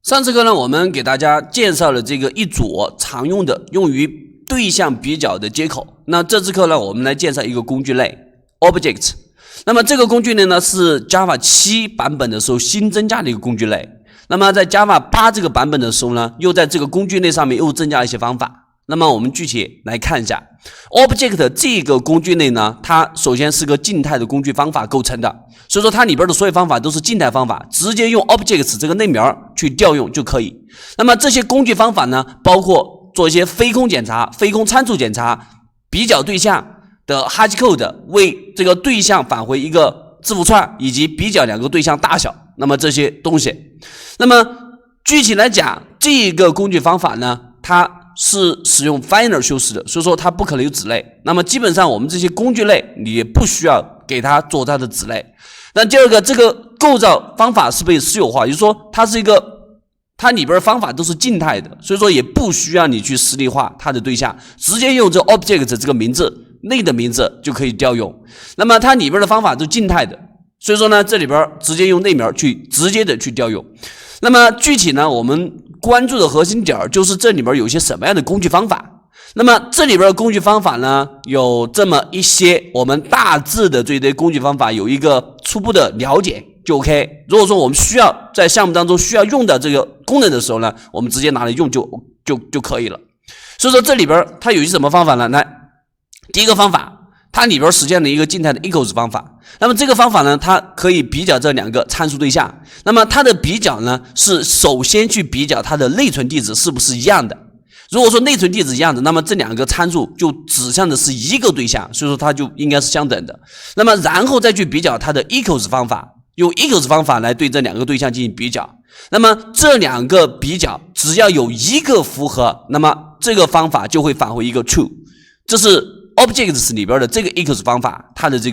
上次课呢，我们给大家介绍了这个一组常用的用于对象比较的接口。那这次课呢，我们来介绍一个工具类 Object。那么这个工具类呢，是 Java 7版本的时候新增加的一个工具类。那么在 Java 8这个版本的时候呢，又在这个工具类上面又增加了一些方法。那么我们具体来看一下 Object 这个工具类呢，它首先是个静态的工具方法构成的，所以说它里边的所有方法都是静态方法，直接用 Objects 这个类名去调用就可以。那么这些工具方法呢，包括做一些非空检查、非空参数检查、比较对象的 hashcode 为这个对象返回一个字符串，以及比较两个对象大小，那么这些东西。那么具体来讲，这个工具方法呢，它是使用 Finder 修饰的，所以说它不可能有子类。那么基本上我们这些工具类，你也不需要给它做它的子类。那第二个，这个构造方法是被私有化，也就是说它里边方法都是静态的，所以说也不需要你去实例化它的对象，直接用这 Object 这个名字类的名字就可以调用。那么它里边的方法都静态的，所以说呢，这里边直接用类名去直接的去调用。那么具体呢，我们关注的核心点就是这里边有些什么样的工具方法。那么这里边的工具方法呢，有这么一些，我们大致的对这些工具方法有一个初步的了解就 OK。如果说我们需要在项目当中需要用到这个功能的时候呢，我们直接拿来用就可以了。所以说这里边它有一些什么方法呢？来，第一个方法，它里边实现了一个静态的 equals 方法。那么这个方法呢，它可以比较这两个参数对象。那么它的比较呢，是首先去比较它的内存地址是不是一样的。如果说内存地址一样的，那么这两个参数就指向的是一个对象，所以说它就应该是相等的。那么然后再去比较它的 equals 方法，用 equals 方法来对这两个对象进行比较。那么这两个比较只要有一个符合，那么这个方法就会返回一个 true。这是 Objects 里边的这个 equals 方法它的这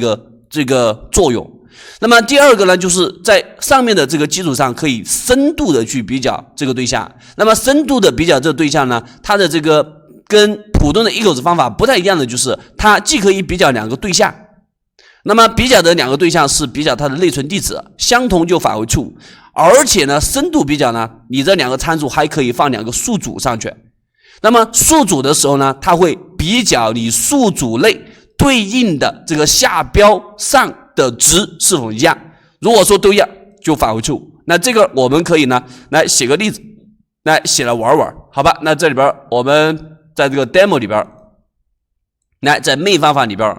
个作用。那么第二个呢，就是在上面的这个基础上可以深度的去比较这个对象。那么深度的比较这个对象呢，它的这个跟普通的 equals 方法不太一样的就是它既可以比较两个对象，那么比较的两个对象是比较它的内存地址，相同就返回 true。而且呢，深度比较呢，你这两个参数还可以放两个宿主上去。那么宿主的时候呢，它会比较你宿主类对应的这个下标上的值是否一样，如果说都一样就返回 true。那这个我们可以呢来写个例子来写来玩玩，好吧？那这里边我们在这个 demo 里边来，在 main 方法里边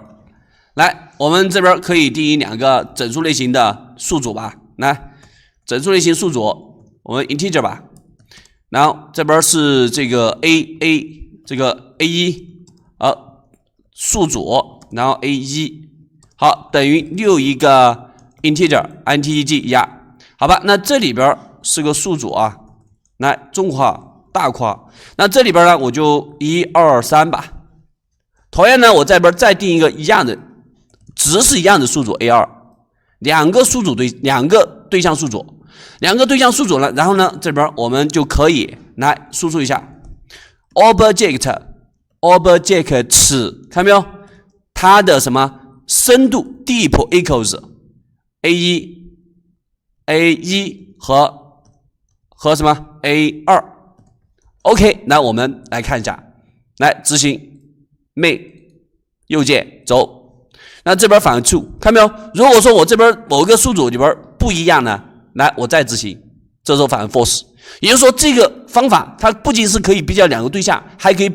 来，我们这边可以定义两个整数类型的宿主吧。来，整数类型宿主我们 integer 吧，然后这边是这个 这个 A1 宿主，然后 A1 好等于6一个 integer 一样，好吧？那这里边是个宿主啊，来中括号大括号，那这里边呢我就1、2、3吧。同样呢，我这边再定一个一样的值是一样的宿主 A2， 两个对象宿主了，然后呢这边我们就可以来输出一下 objects， 看到没有？它的什么深度 deep equals A1 和什么 A2。 OK， 那我们来看一下，来执行 main 右键走，那这边返回 true， 看到没有？如果说我这边某个宿主里边不一样呢，来我再执行，这时候返回 false。 也就是说这个方法它不仅是可以比较两个对象，还可以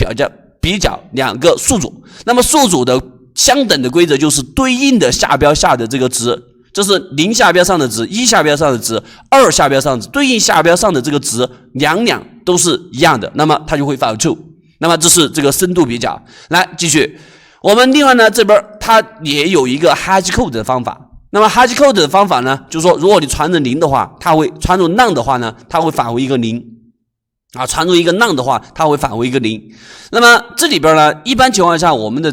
比较两个宿主。那么宿主的相等的规则就是对应的下标下的这个值，这是0下标上的值、1下标上的值、2下标上的值，对应下标上的这个值两都是一样的，那么它就会返回 true。 那么这是这个深度比较。来继续，我们另外呢这边它也有一个 hashcode 的方法。那么 hashcode 的方法呢，就是说如果你传成0的话，它会传入 none 的话呢，它会返回一个0啊，传入一个 none 的话，它会返回一个0。那么这里边呢，一般情况下我们这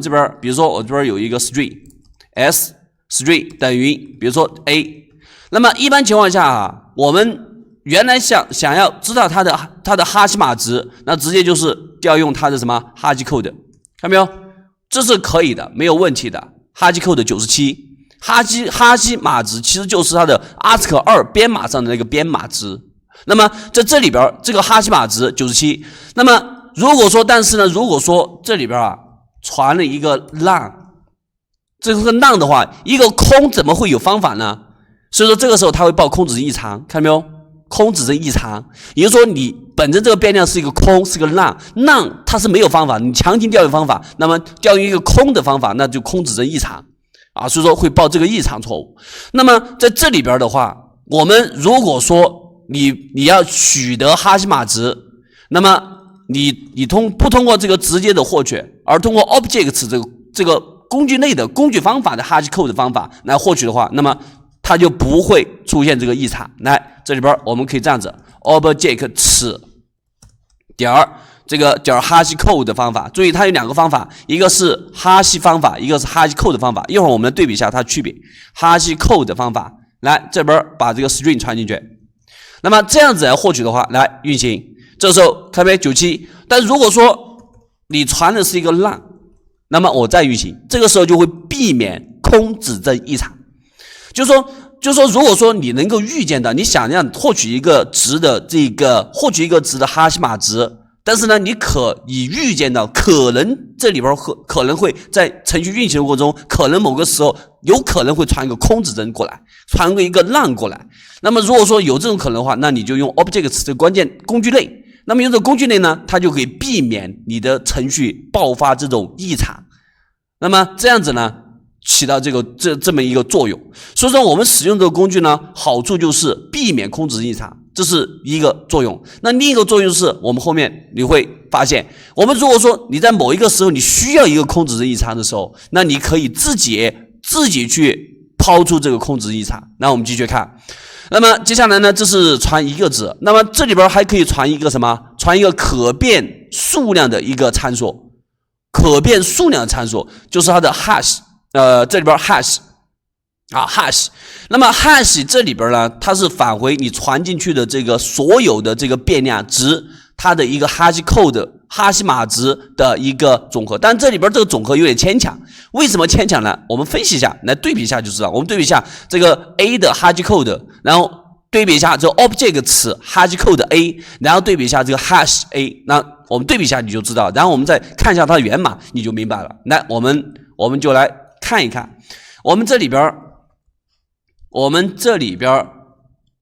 边，比如说我这边有一个 string s string 等于比如说 a。那么一般情况下啊，我们原来想要知道它的哈希码值，那直接就是调用它的什么 hashcode， 看到没有？这是可以的，没有问题的。hashcode 97哈希码值其实就是它的 ASCII2 编码上的那个编码值。那么在这里边这个哈希码值97，那么如果说这里边传了一个浪，这个浪的话，一个空怎么会有方法呢？所以说这个时候它会报空指针异常，看到没有？空指针异常，也就是说你本身这个变量是一个空，是个浪它是没有方法，你强行调用方法，那么调用一个空的方法，那就空指针异常所以说会报这个异常错误。那么在这里边的话，我们如果说你要取得哈希码值，那么你不通过这个直接的获取，而通过 objects 这个工具内的工具方法的 hashcode 方法来获取的话，那么它就不会出现这个异常。来，这里边我们可以这样子 objects 点这个点 hashcode 的方法，注意它有两个方法，一个是哈希方法，一个是 hashcode 的方法。一会儿我们来对比一下它的区别。hashcode 的方法，来这边把这个 string 传进去，那么这样子来获取的话，来运行，这时候看没97，但如果说你传的是一个浪，那么我再运行，这个时候就会避免空指针异常。就是说，如果说你能够预见到，你想要获取一个值的哈希码值，但是呢，你可以预见到可能这里边可能会在程序运行的过程中，可能某个时候有可能会传一个空指针过来，传一个浪过来。那么如果说有这种可能的话，那你就用 objects 这个关键工具类。那么用这个工具类呢，它就可以避免你的程序爆发这种异常。那么这样子呢，起到这么一个作用。所以说我们使用这个工具呢，好处就是避免空指针异常，这是一个作用。那另一个作用是我们后面你会发现，我们如果说你在某一个时候你需要一个空指针异常的时候，那你可以自己去抛出这个空指针异常。那我们继续看，那么接下来呢，这是传一个值，那么这里边还可以传一个什么？传一个可变数量的一个参数，可变数量的参数就是它的 hash。这里边 hash。那么 hash 这里边呢，它是返回你传进去的这个所有的这个变量值，它的一个 hashcode 哈希码值的一个总和。但这里边这个总和有点牵强，为什么牵强呢？我们分析一下，来对比一下就知道。我们对比一下这个 a 的 hashcode， 然后对比一下这个 objects hashcode a， 然后对比一下这个 hash a， 那我们对比一下你就知道，然后我们再看一下它的源码，你就明白了。来，我们就来看一看，我们这里边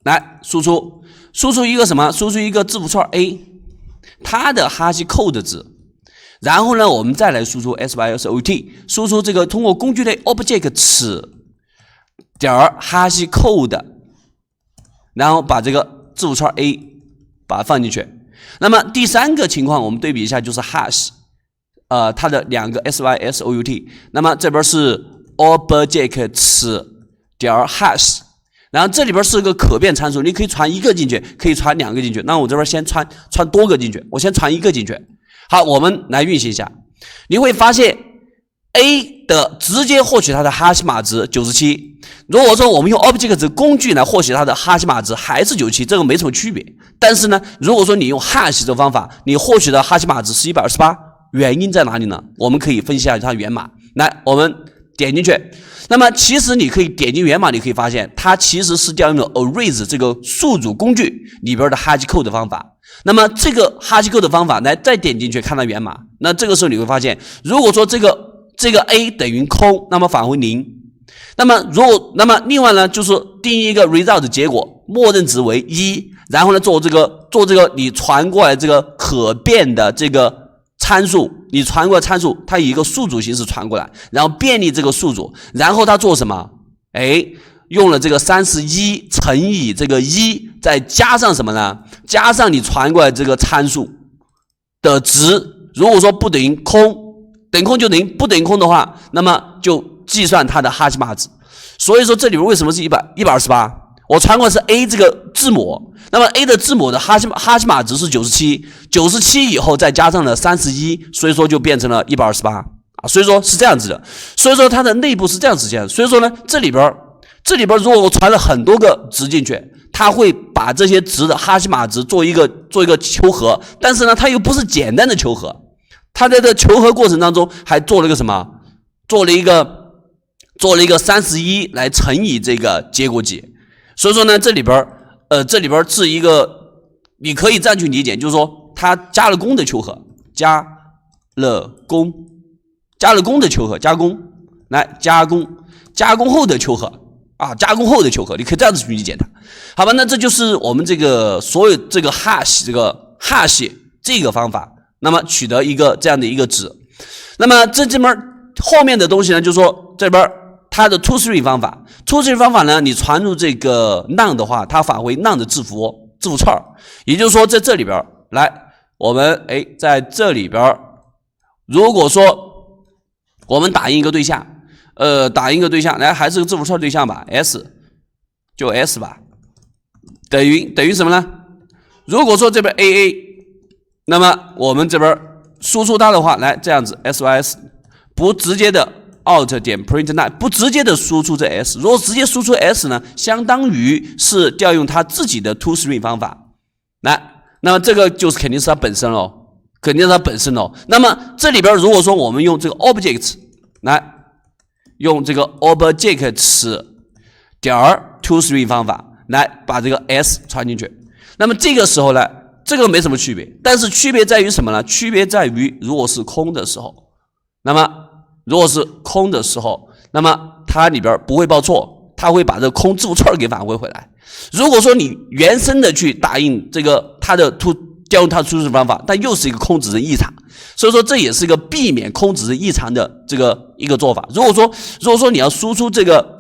来输出一个什么？输出一个字符串 a， 它的哈希code值，然后呢，我们再来输出 SYSOT， 输出这个通过工具类 objects 点哈希code， 然后把这个字符串 a 把它放进去。那么第三个情况，我们对比一下，就是 hash。它的两个 SYSOUT， 那么这边是 objects 点 hash， 然后这里边是个可变参数，你可以传一个进去，可以传两个进去。那我这边先传多个进去，我先传一个进去。好，我们来运行一下，你会发现 A 的直接获取它的哈希码值97。如果说我们用 objects 工具来获取它的哈希码值还是97，这个没什么区别。但是呢，如果说你用 hash 的方法，你获取的哈希码值是128。原因在哪里呢？我们可以分析一下它源码。来，我们点进去。那么其实你可以点进源码，你可以发现它其实是调用了 arrays 这个数组工具里边的 hashcode 的方法。那么这个 hashcode 的方法，来再点进去看它源码。那这个时候你会发现，如果说这个 a 等于空，那么返回0。那么另外呢，就是定义一个 result 结果，默认值为1，然后呢做这个你传过来这个可变的这个参数，你传过来参数，它以一个数组形式传过来，然后便利这个数组，然后它做什么？用了这个31乘以这个1，再加上什么呢？加上你传过来这个参数的值，如果说不等于空，等空就等于，不等于空的话，那么就计算它的哈希码值。所以说这里面为什么是128？我传过来是 A 这个字母，那么 A 的字母的哈希码值是97以后再加上了31，所以说就变成了128所以说是这样子的。所以说它的内部是这样实现的。所以说呢，这里边如果我传了很多个值进去，它会把这些值的哈希码值做一个求和，但是呢，它又不是简单的求和，它在这求和过程当中还做了一个什么？做了一个做了一个31来乘以这个结果几。所以说呢，这里边是一个，你可以这样去理解，就是说它加了工的求和，加了工的求和，加工来加工后的求和啊，加工后的求和，你可以这样子去理解它。好吧，那这就是我们这个所有这个 hash 这个方法，那么取得一个这样的一个值。那么这边后面的东西呢，就是说这边它的 toString 方法 ，toString 方法呢，你传入这个 none 的话，它返回 none 的字符串，也就是说在这里边来，我们在这里边，如果说我们打印一个对象，来还是个字符串对象吧 ，s 就 s 吧，等于什么呢？如果说这边 aa， 那么我们这边输出它的话，来这样子 sys 不直接的 out 点 print line 不直接的输出这 s， 如果直接输出 s 呢，相当于是调用它自己的 toString 方法来，那么这个就是肯定是它本身咯，那么这里边如果说我们用这个 object 来用这个 objects 点 toString 方法来把这个 s 传进去，那么这个时候呢，这个没什么区别，但是区别在于什么呢？区别在于如果是空的时候，那么它里边不会报错，它会把这个空字符串给返回来。如果说你原生的去打印这个调用它的toString方法，但又是一个空指针异常，所以说这也是一个避免空指针异常的这个一个做法。如果说你要输出这个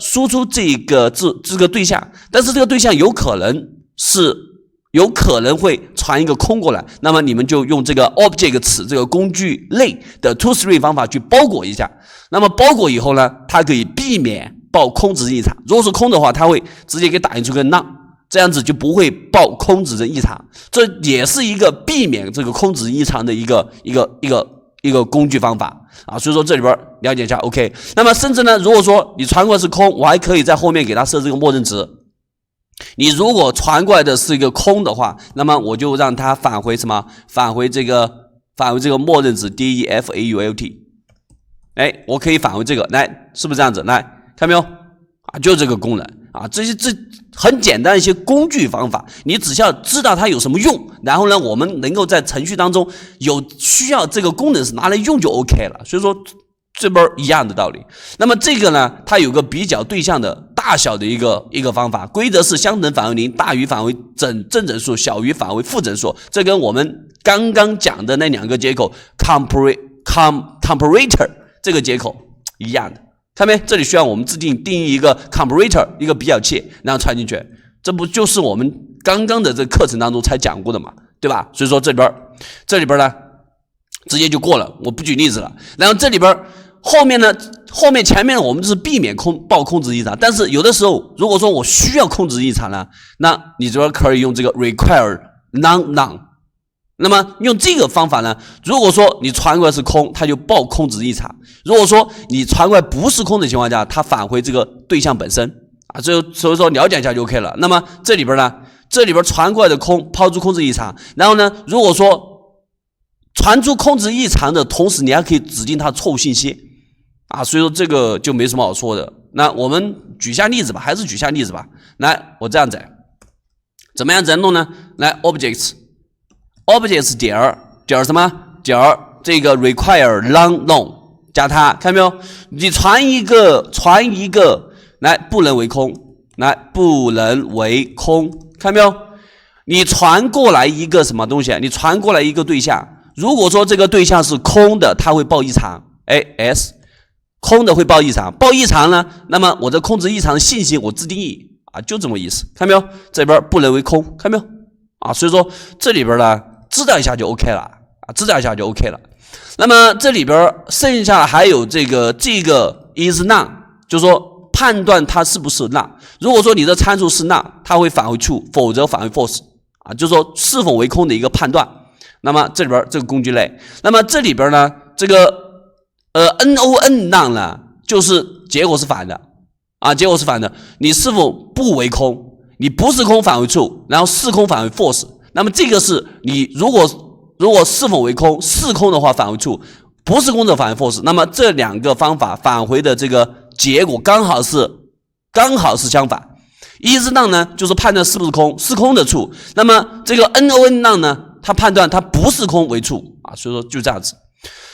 对象，但是这个对象有可能会传一个空过来，那么你们就用这个 objects 这个工具类的 toString 方法去包裹一下。那么包裹以后呢，它可以避免报空指针异常。如果是空的话，它会直接给打印出个 none， 这样子就不会报空指针异常。这也是一个避免这个空指针异常的一个工具方法啊。所以说这里边了解一下 OK。那么甚至呢，如果说你传过来是空，我还可以在后面给它设置个默认值。你如果传过来的是一个空的话，那么我就让它返回什么？返回这个默认值 default。我可以返回这个，来，是不是这样子？来，看没有？啊，就这个功能啊，这很简单的一些工具方法，你只需要知道它有什么用，然后呢，我们能够在程序当中有需要这个功能是拿来用就 OK 了。所以说这边一样的道理。那么这个呢，它有个比较对象的大小的一个方法，规则是相等返回0，大于返回正整数，小于返回负整数。这跟我们刚刚讲的那两个接口 comparator 这个接口一样的。看没？这里需要我们定义一个 comparator 一个比较器，然后传进去。这不就是我们刚刚的这个课程当中才讲过的嘛，对吧？所以说这里边呢，直接就过了，我不举例子了。然后这里边前面我们就是避免报空指异常，但是有的时候如果说我需要空指异常呢，那你这边可以用这个 require none。那么用这个方法呢，如果说你传过来是空，它就报空指异常；如果说你传过来不是空的情况下，它返回这个对象本身啊。所以说了解一下就 OK 了。那么这里边传过来的空抛出空指异常，然后呢，如果说传出空指异常的同时，你还可以指定它错误信息啊。所以说这个就没什么好说的。那我们举下例子吧，来，我这样子，怎么样子弄呢？来 objects 点什么？点这个 require none 加它，看到没有？你传一个，来不能为空，看到没有？你传过来一个什么东西？你传过来一个对象，如果说这个对象是空的，它会报异常 ，s 空的会报异常，报异常呢，那么我的空指异常的信息我自定义啊，就这么意思，看到没有？这边不能为空，看到没有？啊，所以说这里边呢，知道一下就 OK 了啊，那么这里边剩下还有这个 is none， 就是说判断它是不是 none。如果说你的参数是 none， 它会返回 true， 否则返回 false 啊，就是说是否为空的一个判断。那么这里边这个工具类，那么这里边呢，这个non none 呢，就是结果是反的啊，你是否不为空？你不是空返回 true， 然后是空返回 false。那么这个是你如果是否为空，是空的话返回 true， 不是空的返回 false。那么这两个方法返回的这个结果刚好是相反。is none 呢，就是判断是不是空，是空的 true。那么这个 non none 呢，它判断它不是空为 true 啊，所以说就这样子。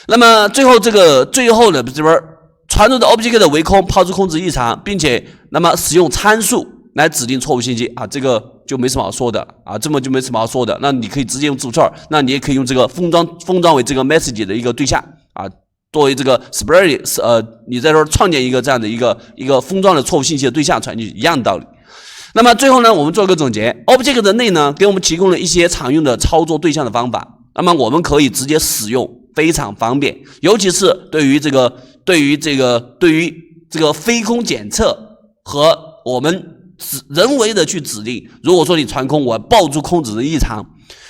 那么最后呢，这边传入的 object 为空，抛出空值异常，并且那么使用参数来指定错误信息啊，这个就没什么好说的啊，这么就没什么好说的。那你可以直接用字符串，那你也可以用这个封装为这个 message 的一个对象啊，作为这个 spread 你在这儿创建一个这样的一个封装的错误信息的对象传进去，一样的道理。那么最后呢，我们做一个总结 ，object 的内呢给我们提供了一些常用的操作对象的方法，那么我们可以直接使用，非常方便，尤其是对于这个非空检测和我们人为的去指令，如果说你传空，我爆出空值的异常，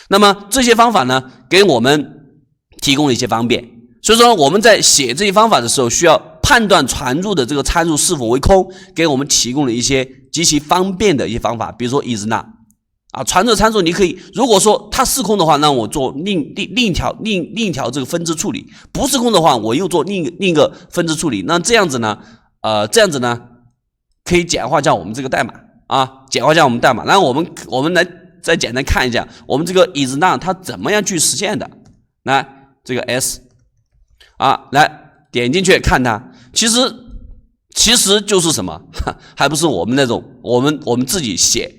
那么这些方法呢给我们提供了一些方便。所以说我们在写这些方法的时候，需要判断传入的这个参数是否为空，给我们提供了一些极其方便的一些方法，比如说 is none 啊，传入的参数你可以，如果说它是空的话，那我做另一条这个分支处理；不是空的话，我又做另一个分支处理。那这样子呢，可以简化一下我们这个代码啊，简化一下我们代码。然后我们来再简单看一下我们这个 is none 它怎么样去实现的。来，这个 s 啊，来点进去看它，其实就是什么，还不是我们那种我们自己写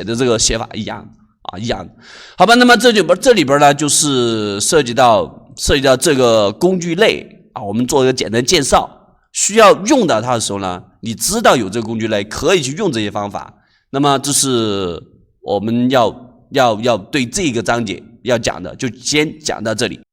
的这个写法一样啊，一样的。好吧，那么这里边呢，就是涉及到这个工具类啊，我们做一个简单介绍。需要用到它的时候呢，你知道有这个工具类，可以去用这些方法。那么这是我们要对这个章节要讲的，就先讲到这里。